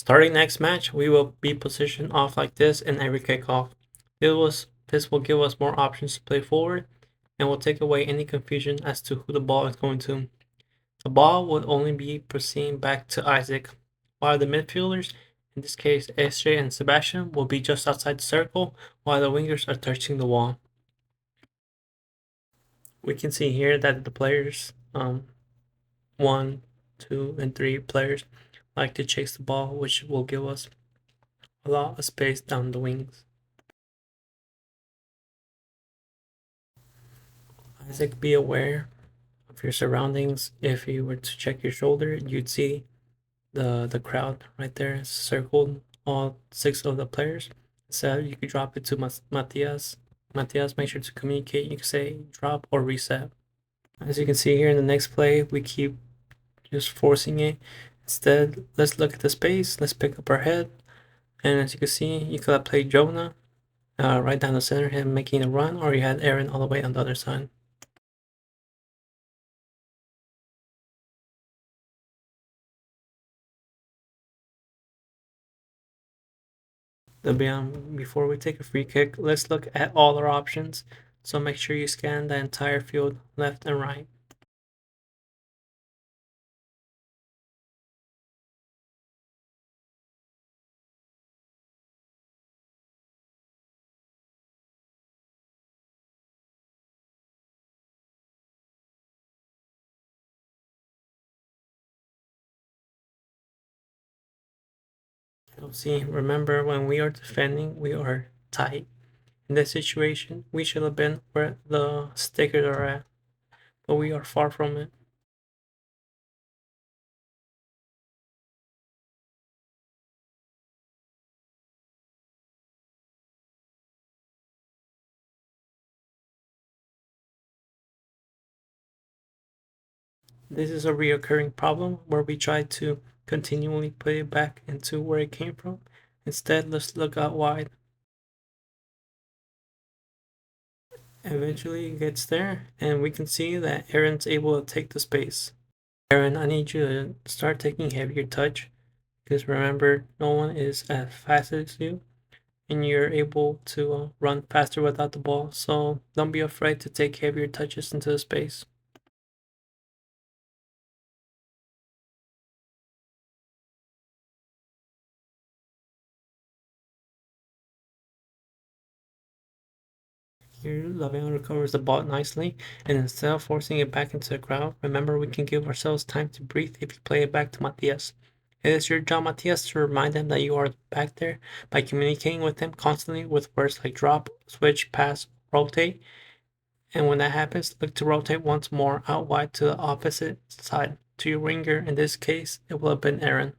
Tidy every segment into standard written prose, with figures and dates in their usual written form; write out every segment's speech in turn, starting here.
Starting next match, we will be positioned off like this in every kickoff. This will give us more options to play forward and will take away any confusion as to who the ball is going to. The ball will only be proceeding back to Isaac, while the midfielders, in this case SJ and Sebastian, will be just outside the circle while the wingers are touching the wall. We can see here that the players, 1, 2, and 3 players like to chase the ball, which will give us a lot of space down the wings. Isaac, be aware of your surroundings. If you were to check your shoulder, you'd see the crowd right there circled all 6 of the players. So you could drop it to Matias. Matias, make sure to communicate. You can say drop or reset. As you can see here in the next play, we keep just forcing it. Instead, let's look at the space. Let's pick up our head. And as you can see, you could have played Jonah right down the center, him making a run, or you had Aaron all the way on the other side. Before we take a free kick, let's look at all our options. So make sure you scan the entire field, left and right. See, remember when we are defending, we are tight. In this situation, we should have been where the stickers are at, but we are far from it. This is a reoccurring problem where we try to continually put it back into where it came from. Instead, let's look out wide. Eventually it gets there, and we can see that Aaron's able to take the space. Aaron, I need you to start taking heavier touch, because remember, no one is as fast as you, and you're able to run faster without the ball, so don't be afraid to take heavier touches into the space. Here, Lavian recovers the ball nicely, and instead of forcing it back into the crowd, remember we can give ourselves time to breathe if you play it back to Matias. It is your job, Matias, to remind them that you are back there by communicating with them constantly with words like drop, switch, pass, rotate. And when that happens, look to rotate once more out wide to the opposite side. To your winger, in this case, it will have been Aaron.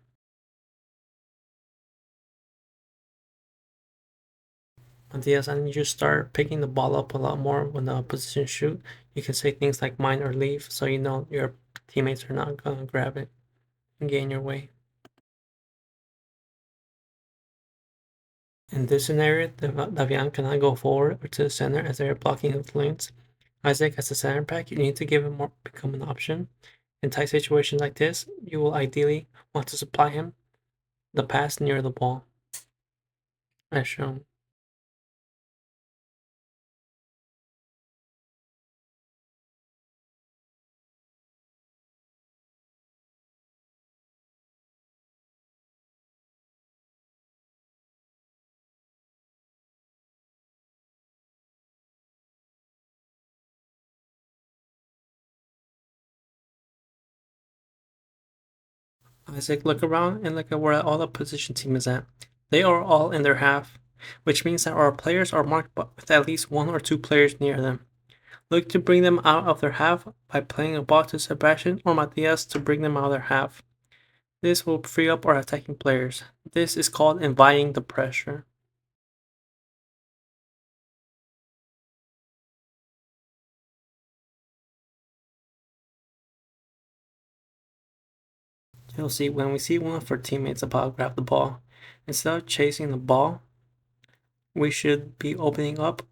Matias, I need you to start picking the ball up a lot more when the opposition shoot. You can say things like mine or leave, so you know your teammates are not gonna grab it and get in your way. In this scenario, Davian cannot go forward or to the center as they are blocking his lanes. Isaac, as a center back, you need to give him more become an option. In tight situations like this, you will ideally want to supply him the pass near the ball, as shown. Isaac, look around and look at where all the position team is at. They are all in their half, which means that our players are marked with at least 1 or 2 players near them. Look to bring them out of their half by playing a ball to Sebastian or Matias to bring them out of their half. This will free up our attacking players. This is called inviting the pressure. You'll see when we see one of our teammates about to grab the ball, instead of chasing the ball, we should be opening up,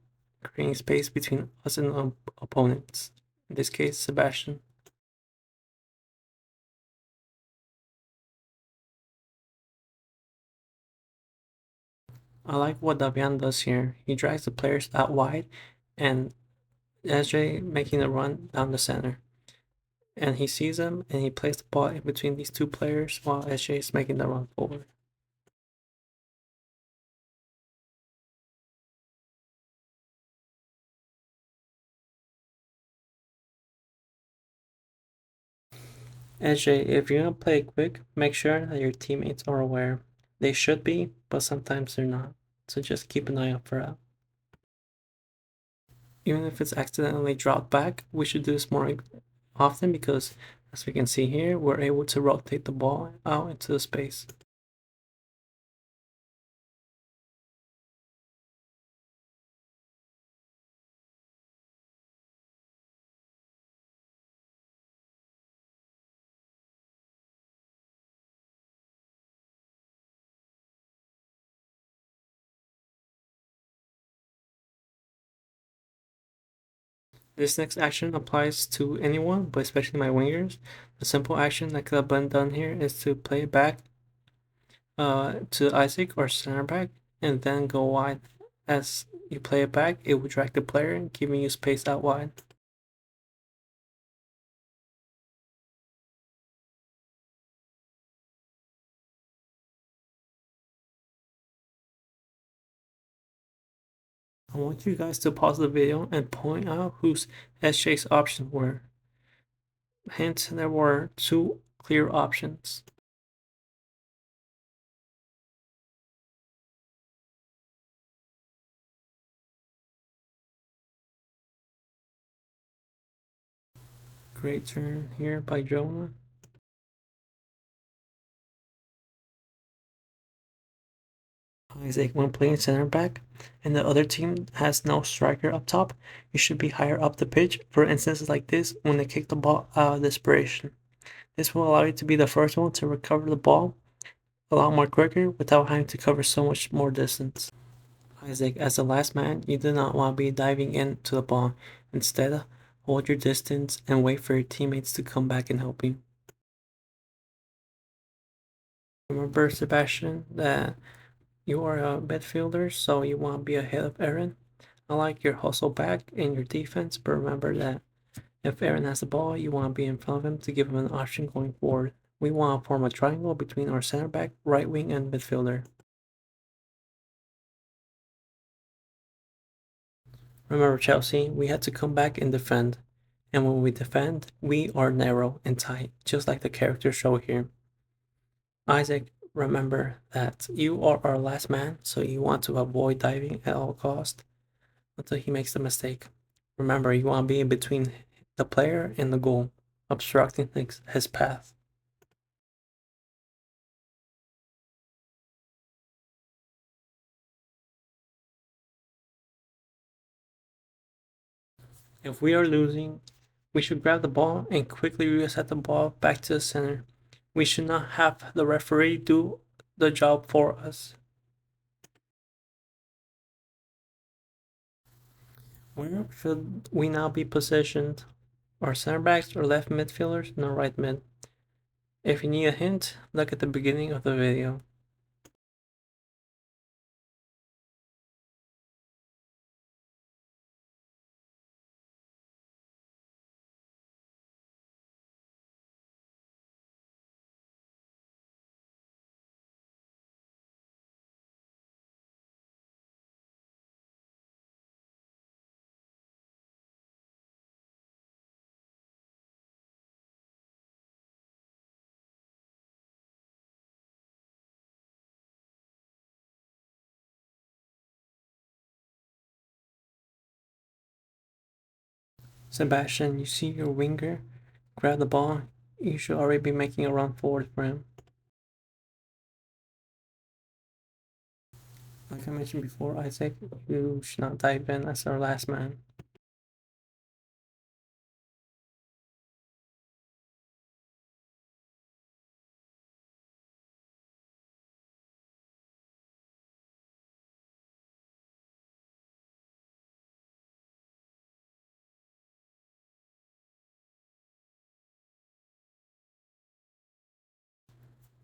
creating space between us and the opponents. In this case, Sebastian. I like what Davian does here. He drags the players out wide and SJ making the run down the center. And he sees them and he plays the ball in between these two players while SJ is making the run forward. SJ, if you're gonna play quick, make sure that your teammates are aware. They should be, but sometimes they're not. So just keep an eye out for that. Even if it's accidentally dropped back, we should do this more often because, as we can see here, we're able to rotate the ball out into the space. This next action applies to anyone, but especially my wingers. The simple action that could have been done here is to play it back to Isaac or center back and then go wide. As you play it back, it will drag the player, giving you space out wide. I want you guys to pause the video and point out whose SJ's options were. Hence, there were two clear options. Great turn here by Jonah. Isaac, when playing center back and the other team has no striker up top, you should be higher up the pitch for instances like this when they kick the ball out of desperation. This will allow you to be the first one to recover the ball a lot more quicker without having to cover so much more distance. Isaac, as the last man, you do not want to be diving into the ball. Instead, hold your distance and wait for your teammates to come back and help you. Remember, Sebastian, that you are a midfielder, so you want to be ahead of Aaron. I like your hustle back and your defense, but remember that if Aaron has the ball, you want to be in front of him to give him an option going forward. We want to form a triangle between our center back, right wing, and midfielder. Remember, Chelsea, we had to come back and defend. And when we defend, we are narrow and tight, just like the characters show here. Isaac, remember that you are our last man, so you want to avoid diving at all costs until he makes the mistake. Remember, you want to be in between the player and the goal, obstructing his path. If we are losing, we should grab the ball and quickly reset the ball back to the center. We should not have the referee do the job for us. Where should we now be positioned? Our center backs or left midfielders and our right mid? If you need a hint, look at the beginning of the video. Sebastian, you see your winger grab the ball, you should already be making a run forward for him. Like I mentioned before, Isaac, you should not dive in as our last man.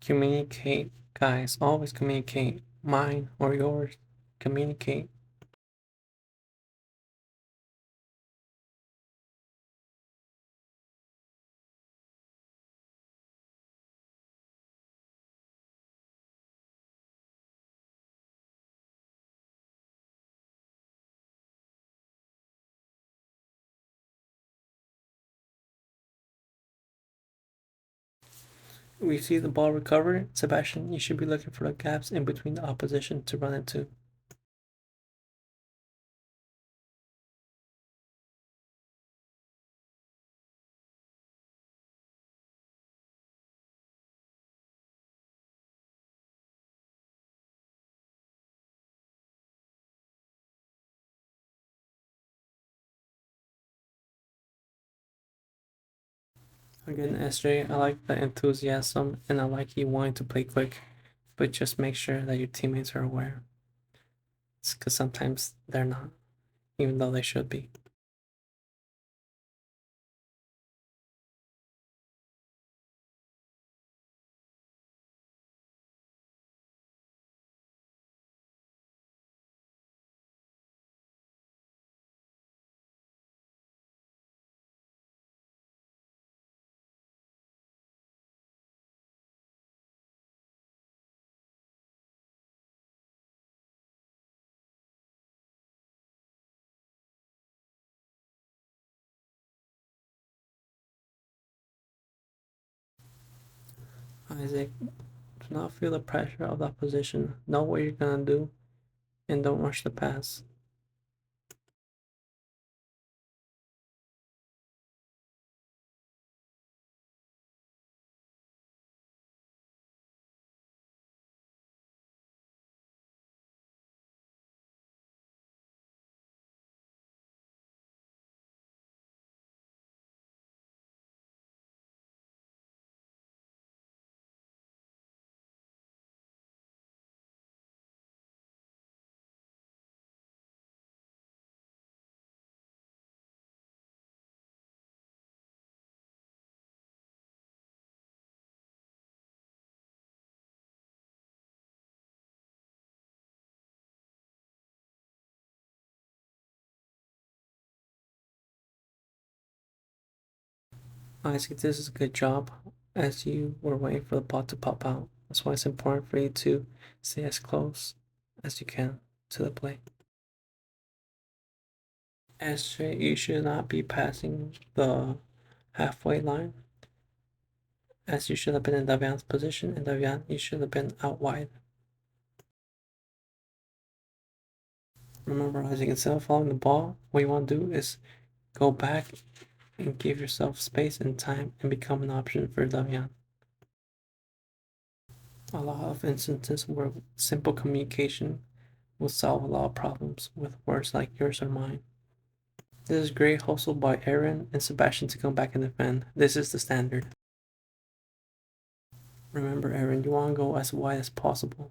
Communicate, guys, always communicate. Mine or yours. communicate. We see the ball recovered. Sebastian, you should be looking for the gaps in between the opposition to run into. Again, SJ, I like the enthusiasm and I like you wanting to play quick, but just make sure that your teammates are aware. It's because sometimes they're not, even though they should be. Isaac, do not feel the pressure of the opposition. Know what you're gonna do and don't rush the pass. Isaac, this is a good job as you were waiting for the ball to pop out. That's why it's important for you to stay as close as you can to the play. SJ, you should not be passing the halfway line, as you should have been in Davian's position, and Davian, you should have been out wide. Remember, Isaac, instead of following the ball, what you want to do is go back and give yourself space and time and become an option for Davian. A lot of instances where simple communication will solve a lot of problems with words like yours or mine. This is great hustle by Aaron and Sebastian to come back and defend. This is the standard. Remember, Aaron, you want to go as wide as possible.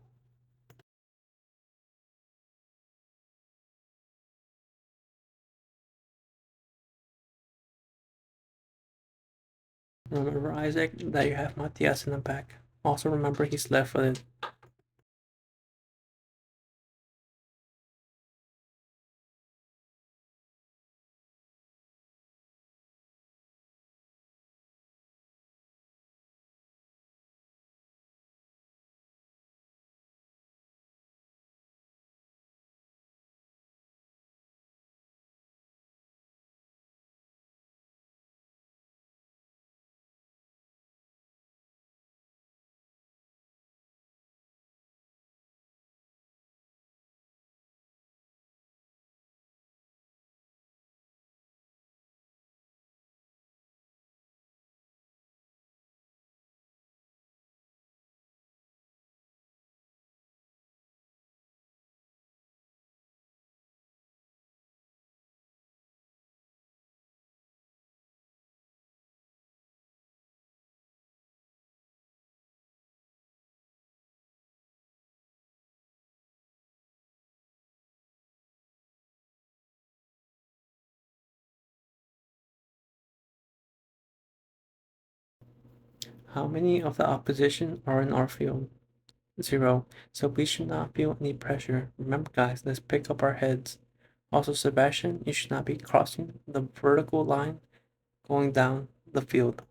Remember, Isaac, that you have Matias in the back. Also remember he's left-footed. How many of the opposition are in our field? 0. So we should not feel any pressure. Remember, guys, let's pick up our heads. Also, Sebastian, you should not be crossing the vertical line going down the field.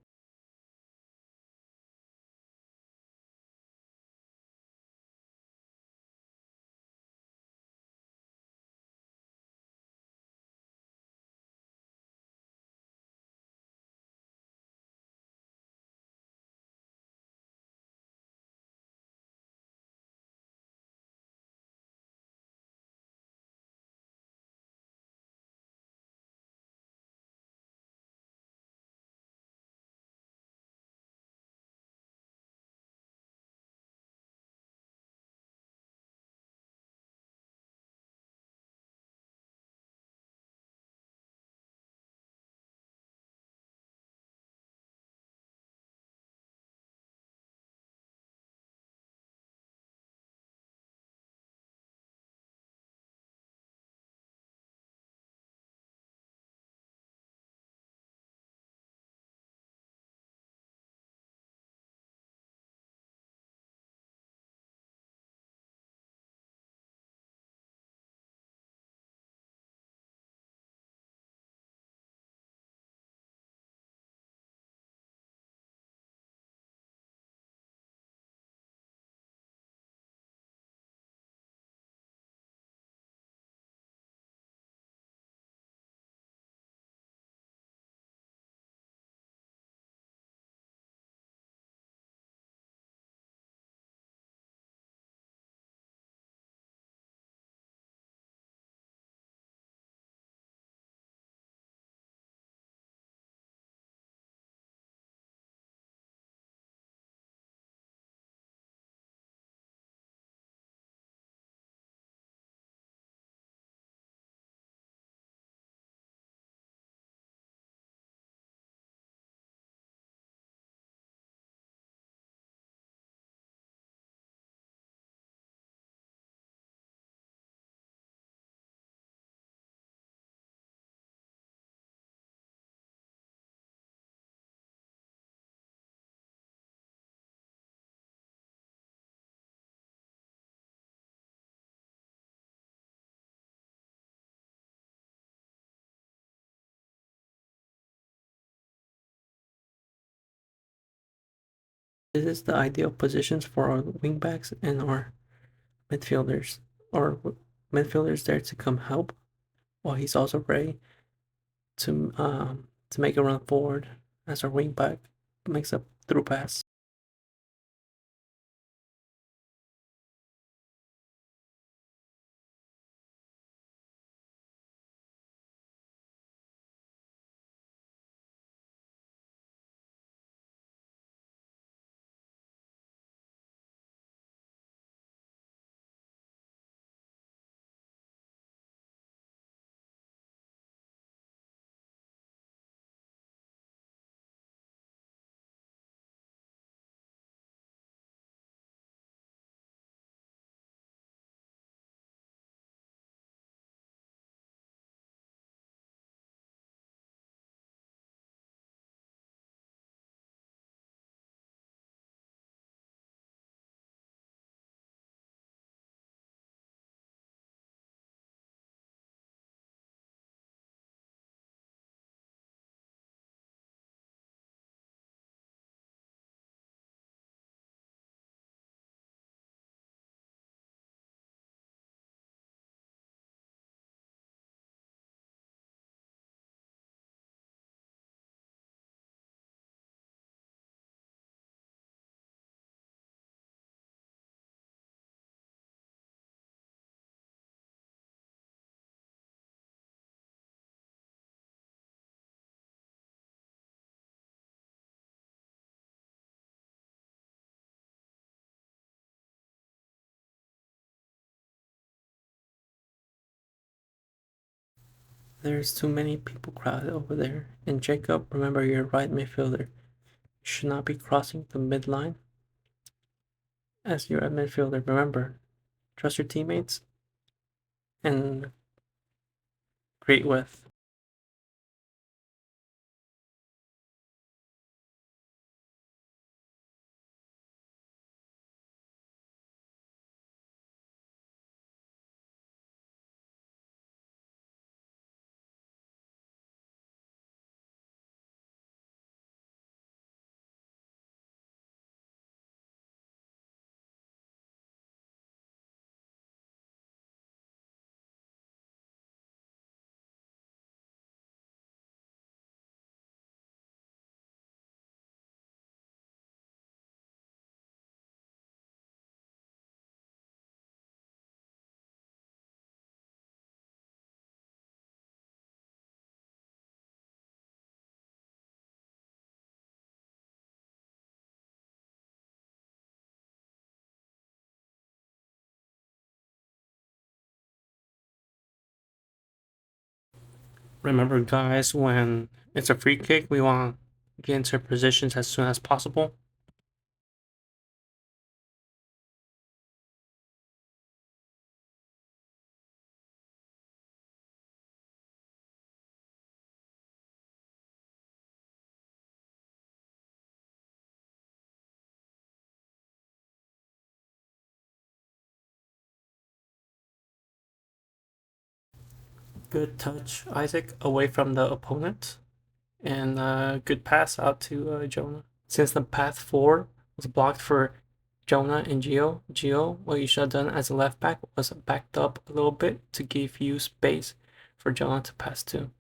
This is the ideal positions for our wingbacks and our midfielders. Our midfielders there to come help, while he's also ready to make a run forward as our wingback makes a through pass. There's too many people crowded over there. And Jacob, remember you're right midfielder. You should not be crossing the midline as you're a midfielder. Remember, trust your teammates and create with. Remember, guys, when it's a free kick, we want to get into positions as soon as possible. Good touch, Isaac, away from the opponent, and good pass out to Jonah. Since the path forward was blocked for Jonah and Gio, what you should have done as a left back was backed up a little bit to give you space for Jonah to pass to.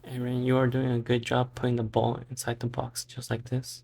Aaron, you are doing a good job putting the ball inside the box, just like this.